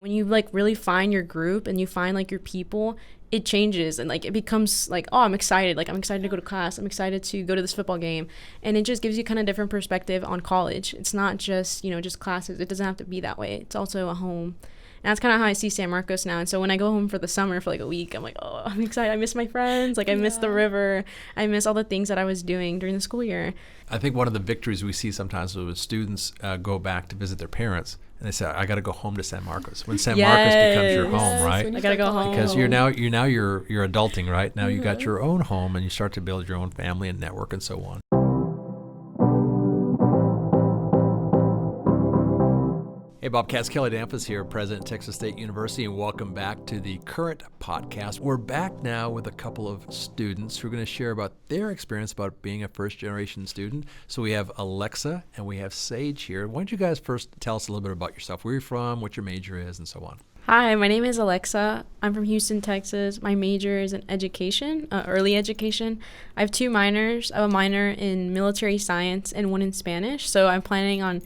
When you like really find your group and you find like your people, it changes and like it becomes like, oh, I'm excited to go to class, I'm excited to go to this football game, and it just gives you kind of different perspective on college. It's not just, you know, just classes. It doesn't have to be that way. It's also a home. And that's kind of how I see San Marcos now. And so when I go home for the summer for like a week, I'm like, oh, I'm excited. I miss my friends. Like I miss the river. I miss all the things that I was doing during the school year. I think one of the victories we see sometimes is when students go back to visit their parents and they say, I got to go home to San Marcos. When San Marcos becomes your home, right? I got to go home. Because you're adulting, right? Now you got your own home and you start to build your own family and network and so on. Hey, Bobcats, Kelly Damphousse here, President of Texas State University, and welcome back to the current podcast. We're back now with a couple of students who are going to share about their experience about being a first-generation student. So we have Alexa and we have Sage here. Why don't you guys first tell us a little bit about yourself, where you're from, what your major is, and so on. Hi, my name is Alexa. I'm from Houston, Texas. My major is in education, early education. I have two minors. I have a minor in military science and one in Spanish. So I'm planning on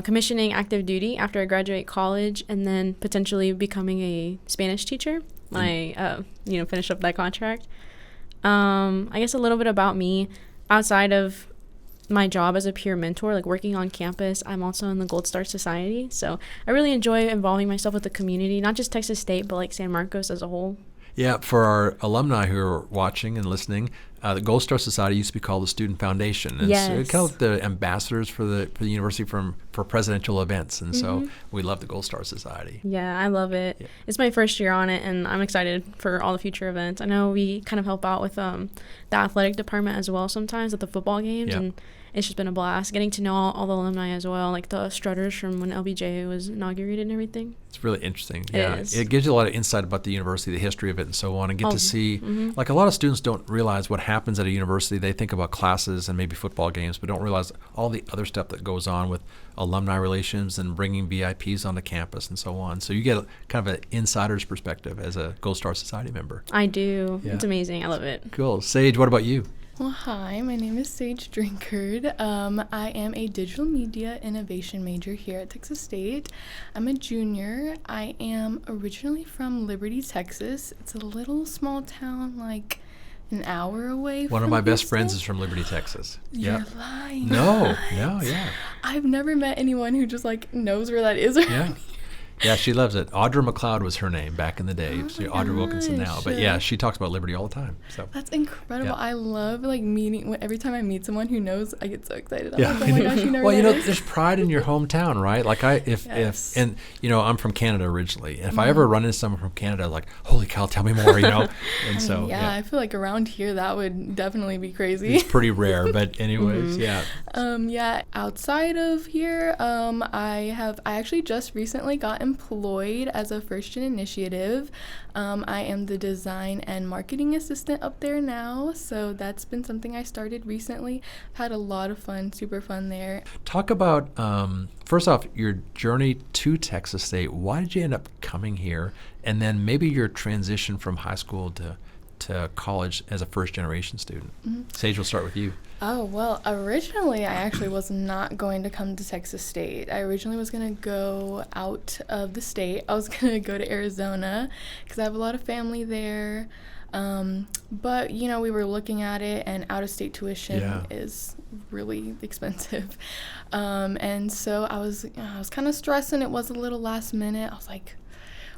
commissioning active duty after I graduate college, and then potentially becoming a Spanish teacher when I finish up that contract. I guess a little bit about me. Outside of my job as a peer mentor, like working on campus, I'm also in the Gold Star Society. So I really enjoy involving myself with the community, not just Texas State, but like San Marcos as a whole. Yeah, for our alumni who are watching and listening, the Gold Star Society used to be called the Student Foundation. And yes. It's kind of the ambassadors for the university for presidential events. And so we love the Gold Star Society. Yeah, I love it. Yeah. It's my first year on it, and I'm excited for all the future events. I know we kind of help out with the athletic department as well sometimes at the football games. Yeah. And it's just been a blast getting to know all the alumni as well, like the strutters from when LBJ was inaugurated and everything. It's really interesting. It gives you a lot of insight about the university, the history of it, and so on, and get to see, like a lot of students don't realize what happens at a university. They think about classes and maybe football games, but don't realize all the other stuff that goes on with alumni relations and bringing VIPs onto campus and so on. So you get kind of an insider's perspective as a Gold Star Society member. I do. Yeah. It's amazing. I love it. Cool. Sage, what about you? Well, hi, my name is Sage Drinkard. I am a digital media innovation major here at Texas State. I'm a junior. I am originally from Liberty, Texas. It's a little small town, like an hour away One from of my best Houston. friends is from Liberty, Texas. You're lying. No, yeah. I've never met anyone who just like knows where that is. Yeah. Yeah, she loves it. Audra McLeod was her name back in the day. Oh She's Audra Wilkinson now. But yeah, she talks about Liberty all the time. So that's incredible. Yeah. I love like meeting. Every time I meet someone who knows, I get so excited. I'm yeah. like, oh my gosh, you know. Well, there's pride in your hometown, right? Like if I'm from Canada originally. And if I ever run into someone from Canada, like, holy cow, tell me more, And so yeah, I feel like around here that would definitely be crazy. It's pretty rare, but anyways, yeah. Outside of here, I actually just recently got employed as a first gen initiative. I am the design and marketing assistant up there now, so that's been something I started recently. I've had a lot of fun, super fun there. Talk about first off your journey to Texas State. Why did you end up coming here, and then maybe your transition from high school to college as a first generation student? Sage, we'll start with you. Oh, well, originally I actually was not going to come to Texas State. I originally was going to go out of the state. I was going to go to Arizona because I have a lot of family there. But, we were looking at it, and out-of-state tuition is really expensive. And so I was kind of stressing. It was a little last minute. I was like,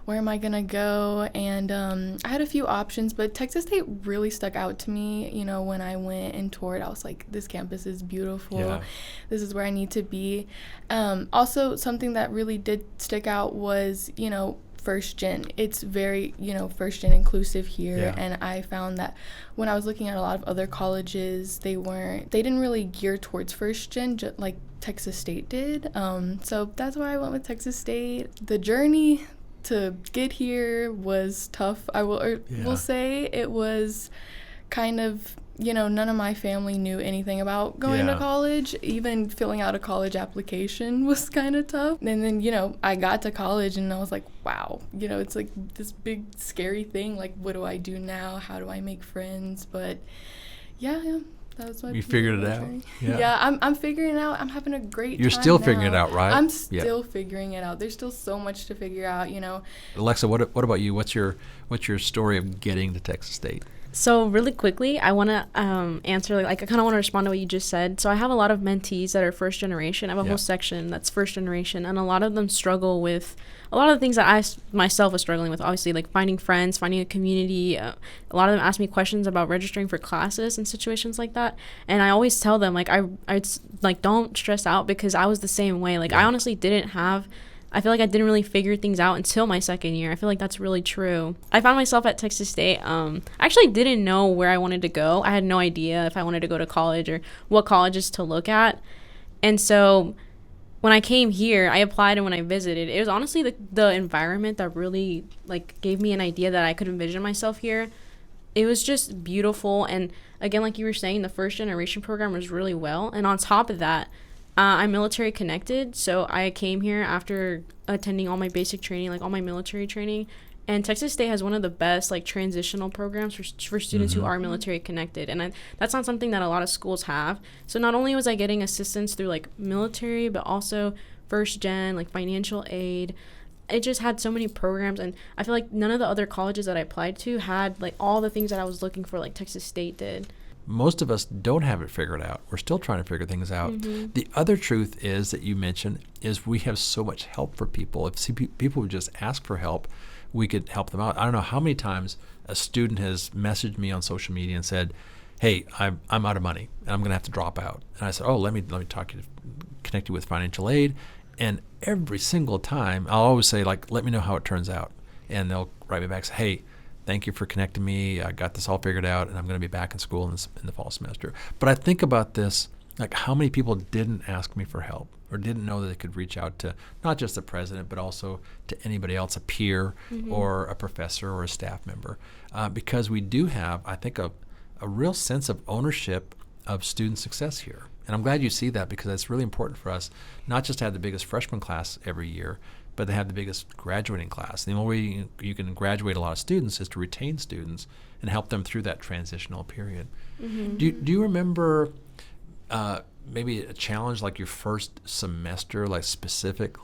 where am I going to go? And I had a few options, but Texas State really stuck out to me. When I went and toured, I was like, this campus is beautiful. Yeah. This is where I need to be. Also, something that really did stick out was, first gen. It's very, first gen inclusive here. Yeah. And I found that when I was looking at a lot of other colleges, they didn't really gear towards first gen, like Texas State did. So that's why I went with Texas State. The journey to get here was tough. I will say it was kind of, none of my family knew anything about going to college. Even filling out a college application was kind of tough. And then, I got to college and I was like, wow, it's like this big scary thing. Like, what do I do now? How do I make friends? But yeah, That was my You figured it out? journey. Yeah. Yeah, I'm figuring it out. I'm having a great You're time still now. figuring it out, right? I'm Yeah. still figuring it out. There's still so much to figure out, Alexa, what about you? What's your story of getting to Texas State? So really quickly, I want to answer, I kind of want to respond to what you just said. So I have a lot of mentees that are first generation. I have a whole section that's first generation, and a lot of them struggle with a lot of the things that I myself was struggling with, obviously, like finding friends, finding a community. A lot of them ask me questions about registering for classes and situations like that. And I always tell them, don't stress out, because I was the same way. I honestly I feel like I didn't really figure things out until my second year. I feel like that's really true. I found myself at Texas State. I actually didn't know where I wanted to go. I had no idea if I wanted to go to college or what colleges to look at. And so when I came here, I applied, and when I visited, it was honestly the environment that really gave me an idea that I could envision myself here. It was just beautiful. And again, like you were saying, the first generation program was really well. And on top of that, I'm military connected, so I came here after attending all my basic training, all my military training. And Texas State has one of the best transitional programs for students who are military connected, and that's not something that a lot of schools have. So not only was I getting assistance through military, but also first gen, financial aid. It just had so many programs, and I feel like none of the other colleges that I applied to had all the things that I was looking for, Texas State did. Most of us don't have it figured out. We're still trying to figure things out. The other truth is that you mentioned is we have so much help for people. If people would just ask for help, we could help them out. I don't know how many times a student has messaged me on social media and said, "Hey, I'm out of money and I'm going to have to drop out." And I said, "Oh, let me connect you with financial aid." And every single time, I'll always say, "Let me know how it turns out." And they'll write me back and say, "Hey, thank you for connecting me. I got this all figured out, and I'm going to be back in school in the fall semester." But I think about this, how many people didn't ask me for help or didn't know that they could reach out to not just the president, but also to anybody else, a peer or a professor or a staff member, because we do have, I think, a real sense of ownership of student success here. And I'm glad you see that, because it's really important for us not just to have the biggest freshman class every year, but they have the biggest graduating class. The only way you can graduate a lot of students is to retain students and help them through that transitional period. Do you remember maybe a challenge your first semester, specific,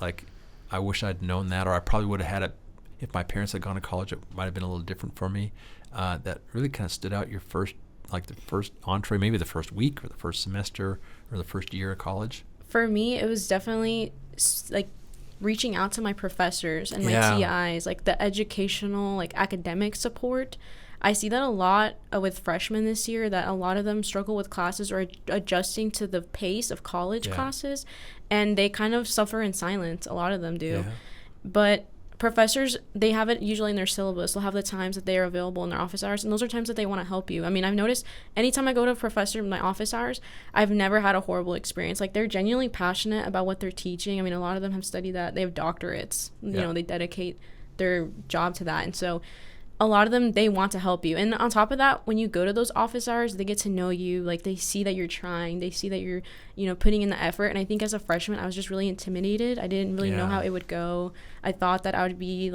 I wish I'd known that, or I probably would have had it if my parents had gone to college, it might have been a little different for me, that really kind of stood out your first, the first entree, maybe the first week or the first semester or the first year of college? For me, it was definitely reaching out to my professors and my TIs, the educational, academic support. I see that a lot with freshmen this year, that a lot of them struggle with classes or adjusting to the pace of college classes, and they kind of suffer in silence. A lot of them do. But professors, they have it usually in their syllabus. They'll have the times that they are available in their office hours, and those are times that they want to help you. I mean, I've noticed anytime I go to a professor in my office hours, I've never had a horrible experience. They're genuinely passionate about what they're teaching. I mean, a lot of them have studied that. They have doctorates. You know, they dedicate their job to that. And so a lot of them, they want to help you. And on top of that, when you go to those office hours, they get to know you. They see that you're trying. They see that you're, putting in the effort. And I think as a freshman, I was just really intimidated. I didn't really know how it would go. I thought that I would be,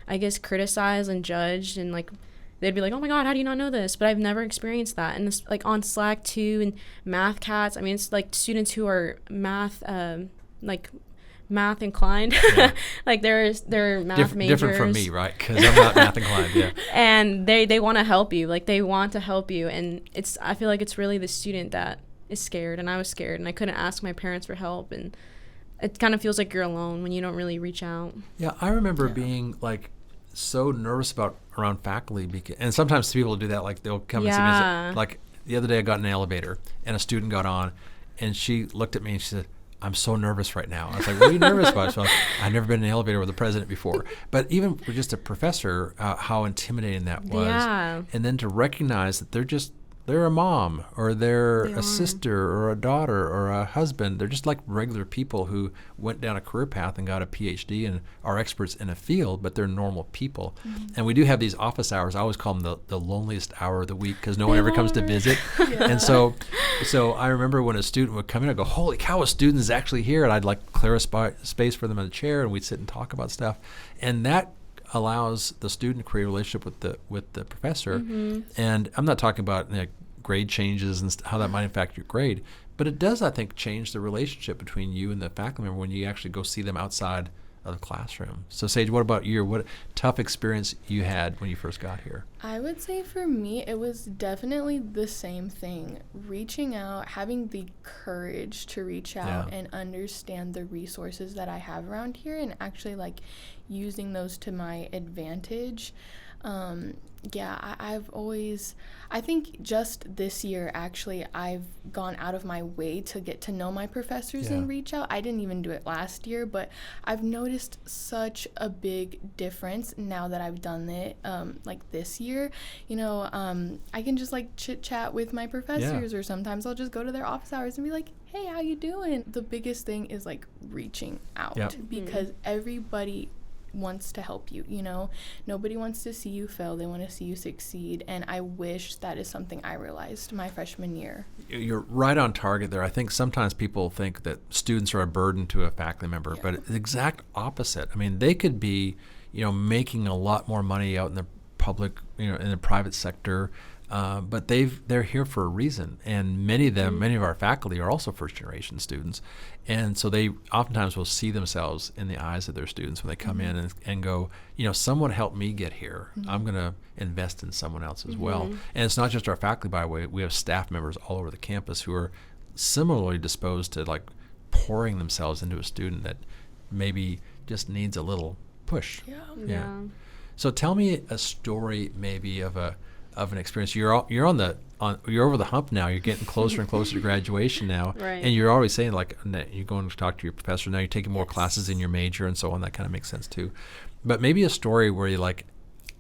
I guess, criticized and judged. And, they'd be like, "Oh, my God, how do you not know this?" But I've never experienced that. And this, on Slack, too, and BOBCATS, I mean, it's, students who are math inclined. They're math majors. Different from me, right? Because I'm not math inclined. And they want to help you. They want to help you. And I feel like it's really the student that is scared. And I was scared, and I couldn't ask my parents for help. And it kind of feels like you're alone when you don't really reach out. Yeah, I remember being so nervous around faculty, and sometimes people do that. They'll come and see me. The other day, I got in an elevator, and a student got on, and she looked at me and she said, "I'm so nervous right now." I was like, "What are you nervous about?" So I've never been in an elevator with the president before. But even for just a professor, how intimidating that was. Yeah. And then to recognize that they're a mom, or they're a sister, or a daughter, or a husband. They're just regular people who went down a career path and got a PhD and are experts in a field, but they're normal people. And we do have these office hours. I always call them the loneliest hour of the week, because no one ever comes to visit. And so I remember when a student would come in, I'd go, "Holy cow, a student is actually here." And I'd clear a space for them in a chair, and we'd sit and talk about stuff. And that allows the student to create a relationship with the professor. And I'm not talking about grade changes and how that might impact your grade. But it does, I think, change the relationship between you and the faculty member when you actually go see them outside of the classroom. So Sage, what about you? What tough experience you had when you first got here? I would say for me, it was definitely the same thing. Reaching out, having the courage to reach out and understand the resources that I have around here and actually like using those to my advantage. I think just this year, actually, I've gone out of my way to get to know my professors and reach out. I didn't even do it last year, but I've noticed such a big difference now that I've done it, like this year. I can just like chit chat with my professors, or sometimes I'll just go to their office hours and be like, hey, how you doing? The biggest thing is like reaching out because everybody wants to help you. Nobody wants to see you fail. They want to see you succeed, and I wish that is something I realized my freshman year. You're right on target there. I think sometimes people think that students are a burden to a faculty member, but it's the exact opposite. I mean, they could be making a lot more money out in the public, in the private sector, but they're here for a reason, and many of our faculty are also first generation students, and so they oftentimes will see themselves in the eyes of their students when they come in and go, someone helped me get here. I'm going to invest in someone else as well. And it's not just our faculty, by the way. We have staff members all over the campus who are similarly disposed to like pouring themselves into a student that maybe just needs a little push. Yeah. So tell me a story maybe of an experience. You're over the hump now. You're getting closer and closer to graduation now, and you're always saying like you're going to talk to your professor now. You're taking more classes in your major and so on. That kind of makes sense too. But maybe a story where you're like,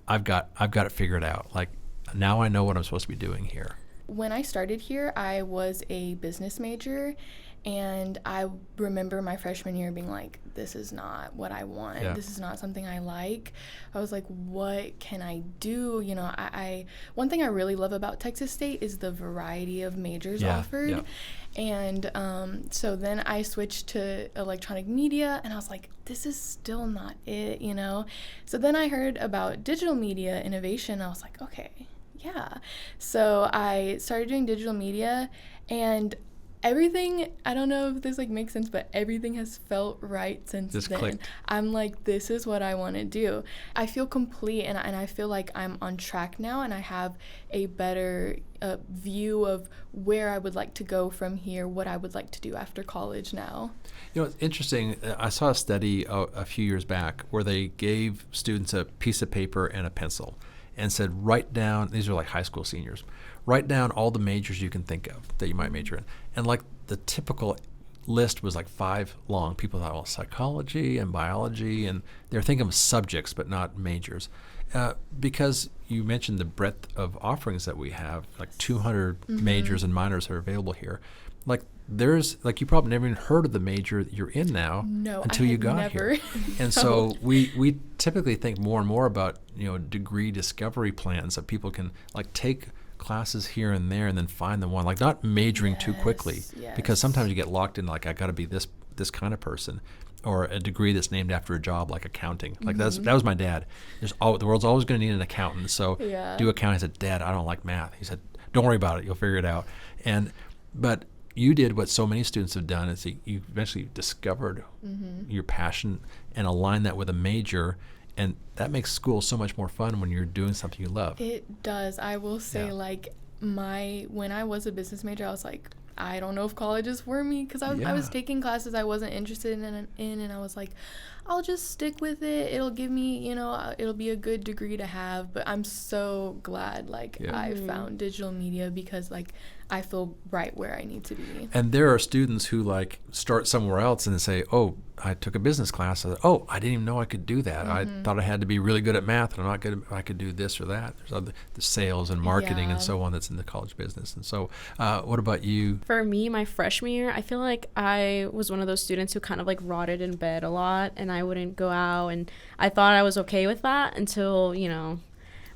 I've got it figured out. Like now I know what I'm supposed to be doing here. When I started here, I was a business major, and I remember my freshman year being like, this is not what I want. This is not something I like. I was like, what can I do? One thing I really love about Texas State is the variety of majors offered. And so then I switched to electronic media, and I was like, this is still not it, So then I heard about digital media innovation. I was like, okay, yeah. So I started doing digital media, and everything, I don't know if this makes sense, but everything has felt right since then. Clicked. I'm like, this is what I want to do. I feel complete, and I feel like I'm on track now, and I have a better view of where I would like to go from here, what I would like to do after college now. It's interesting. I saw a study a few years back where they gave students a piece of paper and a pencil and said, write down, these are like high school seniors, write down all the majors you can think of that you might major in. And like the typical list was like 5 long. People thought, well, psychology and biology, and they're thinking of subjects but not majors. Because you mentioned the breadth of offerings that we have, like 200 majors and minors are available here. Like there's, like you probably never even heard of the major that you're in now until you got here. And so we typically think more and more about, degree discovery plans that people can like take classes here and there and then find the one, like not majoring too quickly, because sometimes you get locked in like, I got to be this kind of person, or a degree that's named after a job like accounting. Like that was my dad. The world's always going to need an accountant, so do accounting. I said, Dad, I don't like math. He said, don't worry about it, you'll figure it out. But you did what so many students have done, is you eventually discovered your passion and aligned that with a major, and that makes school so much more fun when you're doing something you love. It does. I will say, when I was a business major, I was like, I don't know if college is for me, because I was taking classes I wasn't interested in, and I was like, I'll just stick with it. It'll give me, it'll be a good degree to have. But I'm so glad, I found digital media, because, I feel right where I need to be. And there are students who, start somewhere else and say, oh, I took a business class. I didn't even know I could do that. I thought I had to be really good at math, and I'm not good. I could do this or that. There's the sales and marketing and so on that's in the college business. And so what about you? For me, my freshman year, I feel like I was one of those students who kind of rotted in bed a lot, and I wouldn't go out, and I thought I was okay with that until,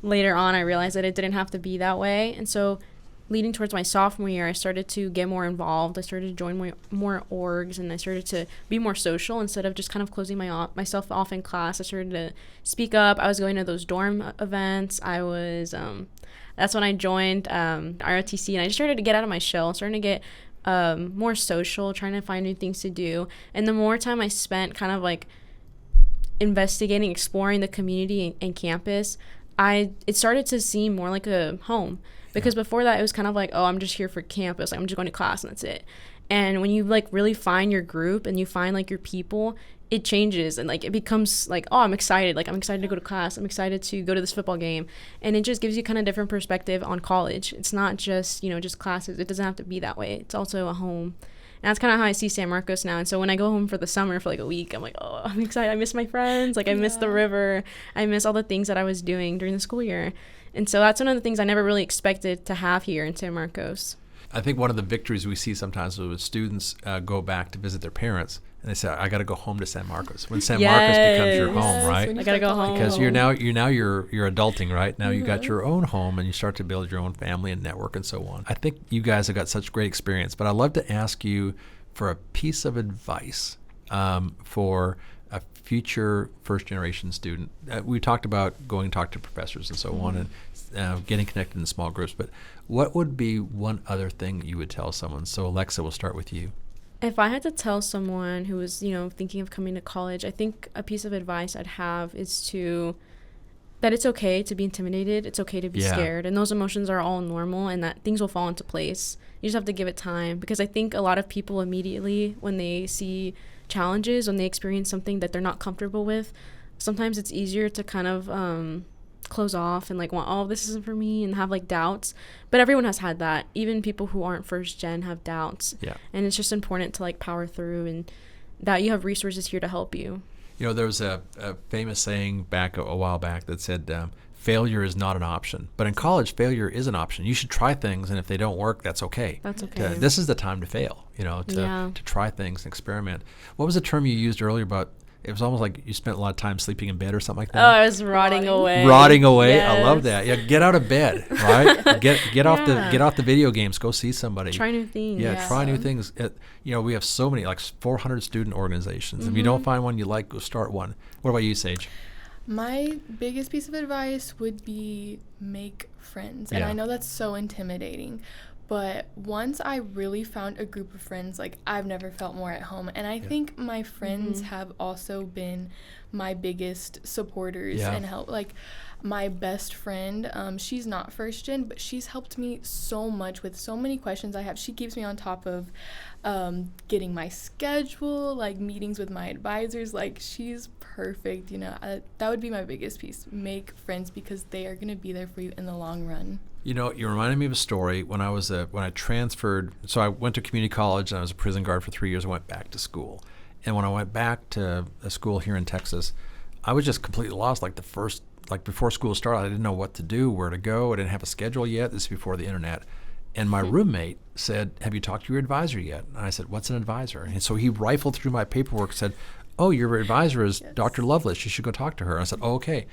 later on I realized that it didn't have to be that way. And so leading towards my sophomore year, I started to get more involved. I started to join more orgs, and I started to be more social instead of just kind of closing myself off in class. I started to speak up. I was going to those dorm events. I was that's when I joined ROTC, and I just started to get out of my shell, starting to get more social, trying to find new things to do. And the more time I spent kind of like investigating, exploring the community and campus, it started to seem more like a home. Because before that, it was kind of like, oh, I'm just here for campus. Like, I'm just going to class and that's it. And when you like really find your group and you find like your people, it changes, and like it becomes like, oh, I'm excited. Like, I'm excited to go to class. I'm excited to go to this football game. And it just gives you kind of different perspective on college. It's not just, just classes. It doesn't have to be that way. It's also a home. And that's kind of how I see San Marcos now. And so when I go home for the summer for like a week, I'm like, oh, I'm excited. I miss my friends. Like, I miss the river. I miss all the things that I was doing during the school year. And so that's one of the things I never really expected to have here in San Marcos. I think one of the victories we see sometimes when students go back to visit their parents, and they say, I got to go home to San Marcos. When San Marcos becomes your home, right? I got to go home. Because you're adulting, right? Now you got your own home, and you start to build your own family and network and so on. I think you guys have got such great experience, but I'd love to ask you for a piece of advice for a future first-generation student. We talked about going to talk to professors and so on, and getting connected in small groups, but what would be one other thing that you would tell someone? So Alexa, we'll start with you. If I had to tell someone who was, thinking of coming to college, I think a piece of advice I'd have is that it's okay to be intimidated. It's okay to be scared. And those emotions are all normal, and that things will fall into place. You just have to give it time, because I think a lot of people immediately, when they see challenges, when they experience something that they're not comfortable with, sometimes it's easier to kind of close off and like want, oh, this isn't for me, and have like doubts. But everyone has had that. Even people who aren't first gen have doubts. Yeah. And it's just important to like power through, and that you have resources here to help you. There was a famous saying a while back that said, failure is not an option. But in college, failure is an option. You should try things, and if they don't work, that's okay. That's okay. This is the time to fail, to try things and experiment. What was the term you used earlier about? It was almost like you spent a lot of time sleeping in bed or something like that. Oh, I was rotting away. Rotting away. Yes. I love that. Yeah, get out of bed, right? Get off the video games. Go see somebody. Try new things. Yeah, try new things. We have so many, like 400 student organizations. If you don't find one you like, go start one. What about you, Sage? My biggest piece of advice would be make friends. And I know that's so intimidating, but once I really found a group of friends, like, I've never felt more at home. And I think my friends have also been my biggest supporters and help. Like, my best friend, she's not first gen, but she's helped me so much with so many questions I have. She keeps me on top of getting my schedule, like meetings with my advisors. Like, she's perfect. That would be my biggest piece. Make friends, because they are going to be there for you in the long run. You reminded me of a story when I transferred. So I went to community college, and I was a prison guard for 3 years. I went back to school. And when I went back to a school here in Texas, I was just completely lost. Before school started, I didn't know what to do, where to go. I didn't have a schedule yet. This is before the internet. And my roommate said, have you talked to your advisor yet? And I said, what's an advisor? And so he rifled through my paperwork and said, oh, your advisor is Dr. Lovelace. You should go talk to her. And I said, oh, okay.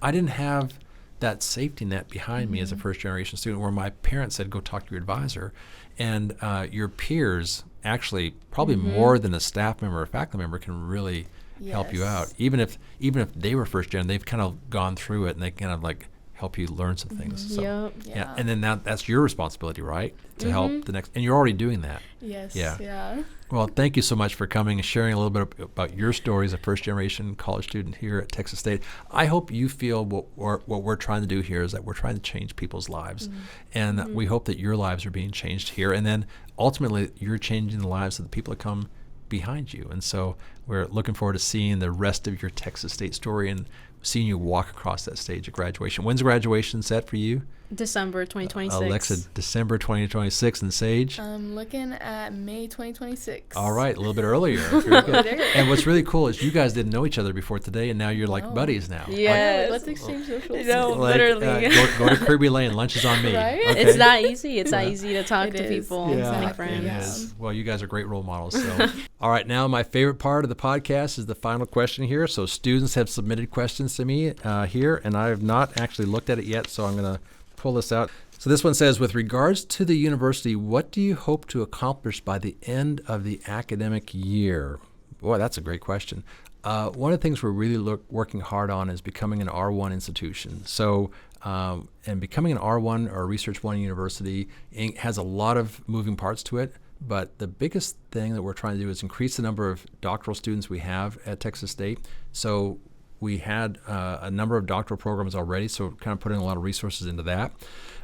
I didn't have that safety net behind me as a first-generation student, where my parents said, go talk to your advisor. And your peers, actually, probably more than a staff member or faculty member, can really help you out. Even if they were first-gen, they've kind of gone through it, and they kind of like help you learn some things. So, yeah. And then that's your responsibility, right? To help the next, and you're already doing that. Yes. Yeah. Well, thank you so much for coming and sharing a little bit about your story as a first-generation college student here at Texas State. I hope you feel what we're trying to do here is that we're trying to change people's lives. And we hope that your lives are being changed here. And then ultimately, you're changing the lives of the people that come behind you. And so we're looking forward to seeing the rest of your Texas State story and seeing you walk across that stage of graduation. When's graduation set for you? December 2026. Alexa, December 2026. And Sage? I'm looking at May 2026. All right, a little bit earlier. Very good. And what's really cool is you guys didn't know each other before today, and now you're like buddies now. Yes. Let's exchange socials. Literally. Go to Kirby Lane. Lunch is on me. Right? Okay? It's that easy. It's that easy to talk to people, make friends. It is. Well, you guys are great role models. So. All right, now my favorite part of the podcast is the final question here. So students have submitted questions to me here, and I have not actually looked at it yet, so I'm going to pull this out. So this one says, with regards to the university, what do you hope to accomplish by the end of the academic year? Boy, that's a great question. One of the things we're really working hard on is becoming an R1 institution. So, and becoming an R1 or a Research 1 university has a lot of moving parts to it. But the biggest thing that we're trying to do is increase the number of doctoral students we have at Texas State. So we had a number of doctoral programs already, so kind of putting a lot of resources into that.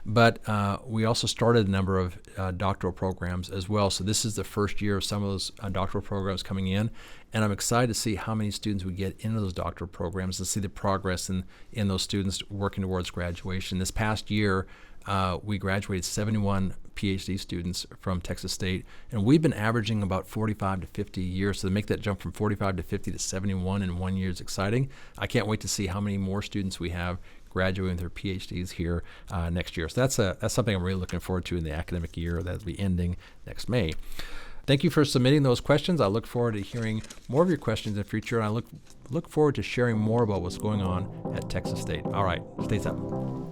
But we also started a number of doctoral programs as well. So this is the first year of some of those doctoral programs coming in. And I'm excited to see how many students we get into those doctoral programs and see the progress in those students working towards graduation. This past year, we graduated 71 PhD students from Texas State, and we've been averaging about 45 to 50 years. So to make that jump from 45 to 50 to 71 in 1 year is exciting. I can't wait to see how many more students we have graduating with their PhDs here next year. So that's something I'm really looking forward to in the academic year that will be ending next May. Thank you for submitting those questions. I look forward to hearing more of your questions in the future, and I look forward to sharing more about what's going on at Texas State. All right, stay tuned.